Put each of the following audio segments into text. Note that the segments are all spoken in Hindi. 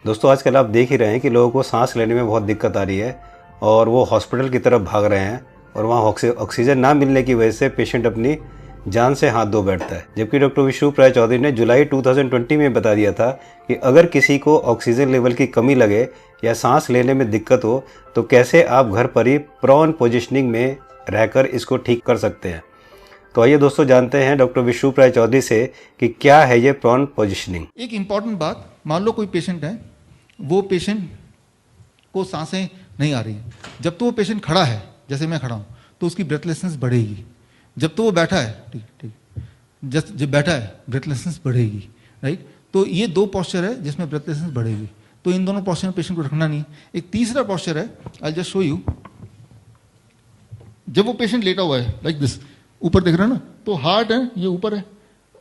दोस्तों आजकल आप देख ही रहे हैं कि लोगों को सांस लेने में बहुत दिक्कत आ रही है और वो हॉस्पिटल की तरफ भाग रहे हैं और वहाँ ऑक्सीजन ना मिलने की वजह से पेशेंट अपनी जान से हाथ धो बैठता है। जबकि डॉक्टर विष्णु राय चौधरी ने जुलाई 2020 में बता दिया था कि अगर किसी को ऑक्सीजन लेवल की कमी लगे या सांस लेने में दिक्कत हो तो कैसे आप घर पर ही प्रॉन पोजिशनिंग में रहकर इसको ठीक कर सकते हैं। तो आइए दोस्तों जानते हैं डॉक्टर विष्णु राय चौधरी से कि क्या है ये प्रॉन पोजिशनिंग। एक इम्पॉर्टेंट बात, मान लो कोई पेशेंट है, वो पेशेंट को सांसें नहीं आ रही हैं। जब तो वो पेशेंट खड़ा है, जैसे मैं खड़ा हूँ, तो उसकी ब्रेथलेसनेस बढ़ेगी। जब तो वो बैठा है, ठीक, जब बैठा है ब्रेथलेसनेस बढ़ेगी, राइट। तो ये दो पॉस्चर है जिसमें ब्रेथलेसनेस बढ़ेगी। तो इन दोनों पॉस्चर में पेशेंट को रखना नहीं। एक तीसरा पॉस्चर है, आई जस्ट शो यू। जब वो पेशेंट लेटा हुआ है लाइक दिस, ऊपर देख रहे हैं ना, तो हार्ट है ये ऊपर है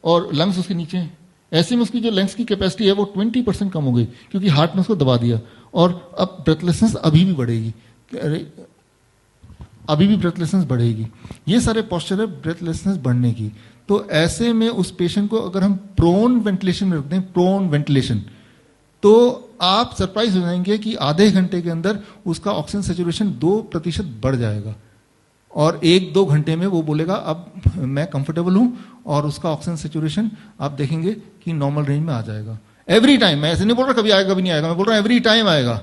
और लंग्स उसके नीचे हैं। ऐसे में उसकी जो लंग्स की कैपेसिटी है वो 20% कम हो गई, क्योंकि हार्ट ने उसको दबा दिया। और अब ब्रेथलेसनेस अभी भी बढ़ेगी, अभी भी ब्रेथलेसनेस बढ़ेगी। ये सारे पॉस्चर है ब्रेथलेसनेस बढ़ने की। तो ऐसे में उस पेशेंट को अगर हम प्रोन वेंटिलेशन में रख दें, प्रोन वेंटिलेशन, तो आप सरप्राइज हो जाएंगे कि आधे घंटे के अंदर उसका ऑक्सीजन सैचुरेशन 2% बढ़ जाएगा और 1-2 घंटे में वो बोलेगा अब मैं कंफर्टेबल हूं और उसका ऑक्सीजन सैचुरेशन आप देखेंगे कि नॉर्मल रेंज में आ जाएगा। एवरी टाइम, मैं ऐसे नहीं बोल रहा कभी आएगा कभी नहीं आएगा, मैं बोल रहा हूं एवरी टाइम आएगा।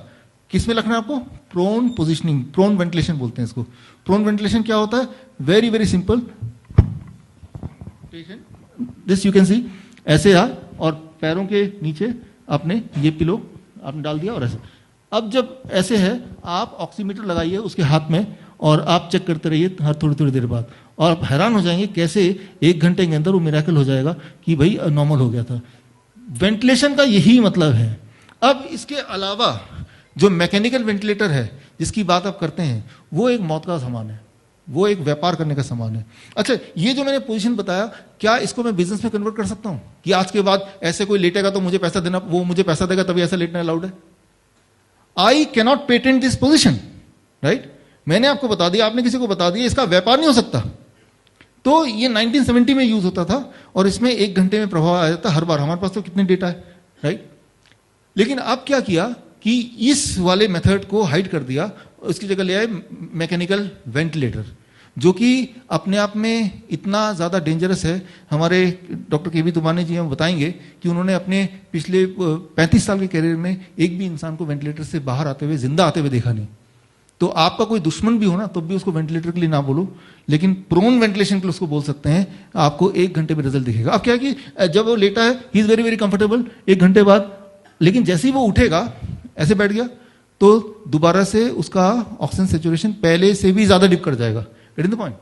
किस में रखना है आपको? प्रोन पोजिशनिंग, प्रोन वेंटिलेशन बोलते हैं इसको। प्रोन वेंटिलेशन क्या होता है? Very very simple. This you can see, ऐसे आ और पैरों के नीचे आपने ये पिलो आपने डाल दिया और ऐसे। अब जब ऐसे है, आप ऑक्सीमीटर लगाइए उसके हाथ में और आप चेक करते रहिए हर थोड़ी थोड़ी देर बाद, और आप हैरान हो जाएंगे कैसे 1 घंटे के अंदर वो मिरेकल हो जाएगा कि भाई नॉर्मल हो गया था। वेंटिलेशन का यही मतलब है। अब इसके अलावा जो मैकेनिकल वेंटिलेटर है जिसकी बात आप करते हैं, वो एक मौत का सामान है, वो एक व्यापार करने का सामान है। अच्छा, ये जो मैंने पोजीशन बताया, क्या इसको मैं बिजनेस में कन्वर्ट कर सकता हूं कि आज के बाद ऐसे कोई लेटेगा तो मुझे पैसा देना, वो मुझे पैसा देगा तभी ऐसा लेटना अलाउड है? I cannot patent this position, right. मैंने आपको बता दिया, आपने किसी को बता दिया, इसका व्यापार नहीं हो सकता। तो ये 1970 में यूज होता था और इसमें 1 घंटे में प्रभाव आ जाता हर बार। हमारे पास तो कितने डेटा है, राइट। लेकिन अब क्या किया कि इस वाले मेथड को हाइड कर दिया, उसकी जगह ले आए मैकेनिकल वेंटिलेटर, जो कि अपने आप में इतना ज़्यादा डेंजरस है। हमारे डॉक्टर के वी तुमाने जी हम बताएंगे कि उन्होंने अपने पिछले 35 साल के करियर में एक भी इंसान को वेंटिलेटर से बाहर आते हुए, जिंदा आते हुए देखा नहीं। तो आपका कोई दुश्मन भी हो ना, तब भी उसको वेंटिलेटर के लिए ना बोलो, लेकिन प्रोन वेंटिलेशन के लिए उसको बोल सकते हैं। आपको 1 घंटे में रिजल्ट दिखेगा। अब क्या है कि जब वो लेटा है, he is very very comfortable 1 घंटे बाद, लेकिन जैसे ही वो उठेगा, ऐसे बैठ गया, तो दोबारा से उसका ऑक्सीजन सैचुरेशन पहले से भी ज्यादा डिप कर जाएगा। Getting the point?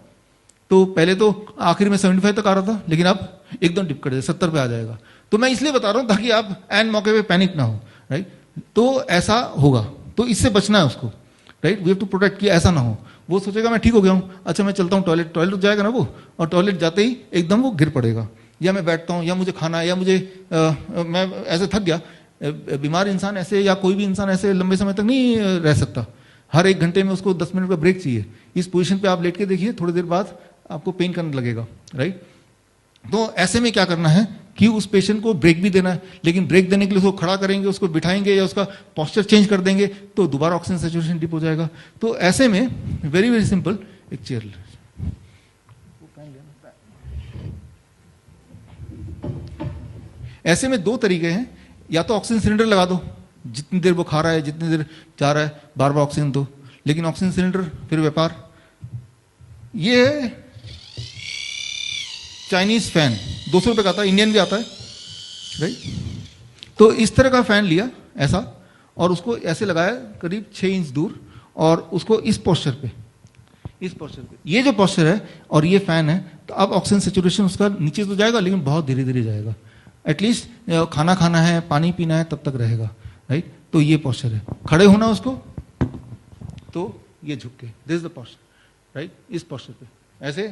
तो पहले तो आखिर में 75 तक आ रहा था, लेकिन अब एकदम डिप कर जाएगा, 70 पे आ जाएगा। तो मैं इसलिए बता रहा हूं ताकि आप एन मौके पे पैनिक ना हो, राइट। तो ऐसा होगा, तो इससे बचना है उसको, right. We have to protect कि ऐसा ना हो। वो सोचेगा मैं ठीक हो गया हूं, अच्छा मैं चलता हूं टॉयलेट जाएगा ना वो, और टॉयलेट जाते ही एकदम वो गिर पड़ेगा, या मैं बैठता हूं, या मुझे खाना है, या मुझे मैं ऐसे थक गया। बीमार इंसान ऐसे, या कोई भी इंसान ऐसे लंबे समय तक नहीं रह सकता। हर 1 घंटे में उसको 10 मिनट का ब्रेक चाहिए। इस पोजीशन पे आप लेट के देखिए, थोड़ी देर बाद आपको पेन करने लगेगा, राइट। तो ऐसे में क्या करना है कि उस पेशेंट को ब्रेक भी देना है, लेकिन ब्रेक देने के लिए उसको खड़ा करेंगे, उसको बिठाएंगे या उसका पोस्चर चेंज कर देंगे तो दोबारा ऑक्सीजन सैचुरेशन डिप हो जाएगा। तो ऐसे में वेरी वेरी सिंपल, एक चेयर ऐसे में 2 तरीके हैं। या तो ऑक्सीजन सिलेंडर लगा दो, जितनी देर वो खा रहा है, जितनी देर जा रहा है, बार बार ऑक्सीजन दो, लेकिन ऑक्सीजन सिलेंडर फिर व्यापार। ये चाइनीज फैन 200 रुपए का आता है, इंडियन भी आता है, राइट। तो इस तरह का फैन लिया ऐसा, और उसको ऐसे लगाया करीब 6 इंच दूर, और उसको इस पोस्चर पे, ये जो पोस्चर है और ये फैन है, तो अब ऑक्सीजन सैचुरेशन उसका नीचे तो जाएगा, लेकिन बहुत धीरे धीरे जाएगा। एटलीस्ट खाना खाना है, पानी पीना है, तब तक रहेगा, राइट। तो ये पोस्चर है। खड़े होना उसको, तो ये झुक के, this is the posture, right. इस पोस्चर पे ऐसे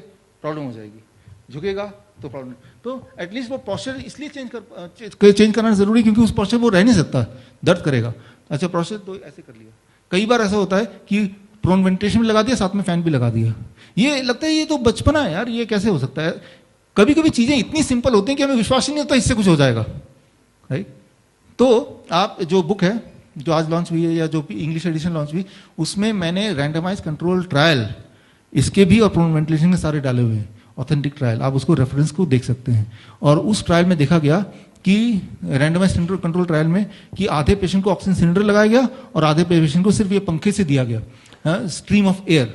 प्रॉब्लम हो जाएगी, झुकेगा तो प्रॉब्लम। तो एटलीस्ट वो पोस्चर इसलिए चेंज करना जरूरी, क्योंकि उस पोस्चर वो रह नहीं सकता, दर्द करेगा। अच्छा, पोस्चर तो ऐसे कर लिया। कई बार ऐसा होता है कि प्रोन वेंटिलेशन भी लगा दिया, साथ में फैन भी लगा दिया। ये लगता है ये तो बचपना है यार, ये कैसे हो सकता है। कभी कभी चीजें इतनी सिंपल होती हैं कि हमें विश्वास ही नहीं होता इससे कुछ हो जाएगा, राइट। तो आप जो बुक है जो आज लॉन्च हुई है या जो इंग्लिश एडिशन लॉन्च हुई, उसमें मैंने रैंडमाइज कंट्रोल ट्रायल इसके भी और प्रोन वेंटिलेशन के सारे डाले हुए हैं, ऑथेंटिक ट्रायल, आप उसको रेफरेंस को देख सकते हैं। और उस ट्रायल में देखा गया कि रैंडमाइज कंट्रोल ट्रायल में कि आधे पेशेंट को ऑक्सीजन सिलेंडर लगाया गया और आधे पेशेंट को सिर्फ ये पंखे से दिया गया, स्ट्रीम ऑफ एयर।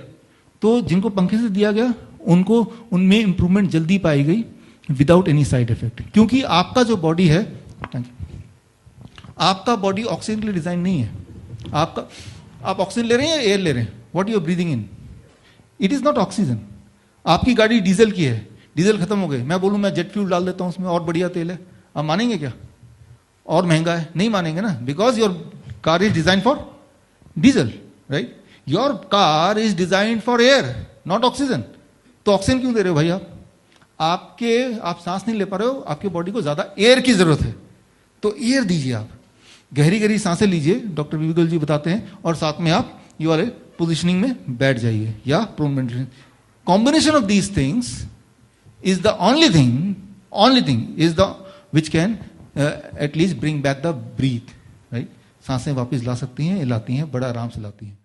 तो जिनको पंखे से दिया गया उनको उनमें इंप्रूवमेंट जल्दी पाई गई विदाउट एनी साइड इफेक्ट, क्योंकि आपका जो बॉडी है, आपका बॉडी ऑक्सीजन के लिए डिजाइन नहीं है। आप ऑक्सीजन ले रहे हैं या एयर ले रहे हैं? What you are breathing in, it is not oxygen. आपकी गाड़ी डीजल की है, डीजल खत्म हो गए, मैं बोलूं मैं जेट फ्यूल डाल देता हूं उसमें और बढ़िया तेल है, आप मानेंगे क्या? और महंगा है, नहीं मानेंगे ना, because your car is design for diesel, right? Your car is design for air, not oxygen. तो ऑक्सीजन क्यों दे रहे हो भाई आप सांस नहीं ले पा रहे हो, आपके बॉडी को ज्यादा एयर की जरूरत है, तो एयर दीजिए, आप गहरी गहरी सांसें लीजिए, डॉक्टर विविगल जी बताते हैं, और साथ में आप ये वाले पोजिशनिंग में बैठ जाइए या prone ventilation. Combination of these things is the only thing is the which can at least bring back the breath, right? सांसें वापस ला सकती हैं, लाती हैं, बड़ा आराम से लाती हैं।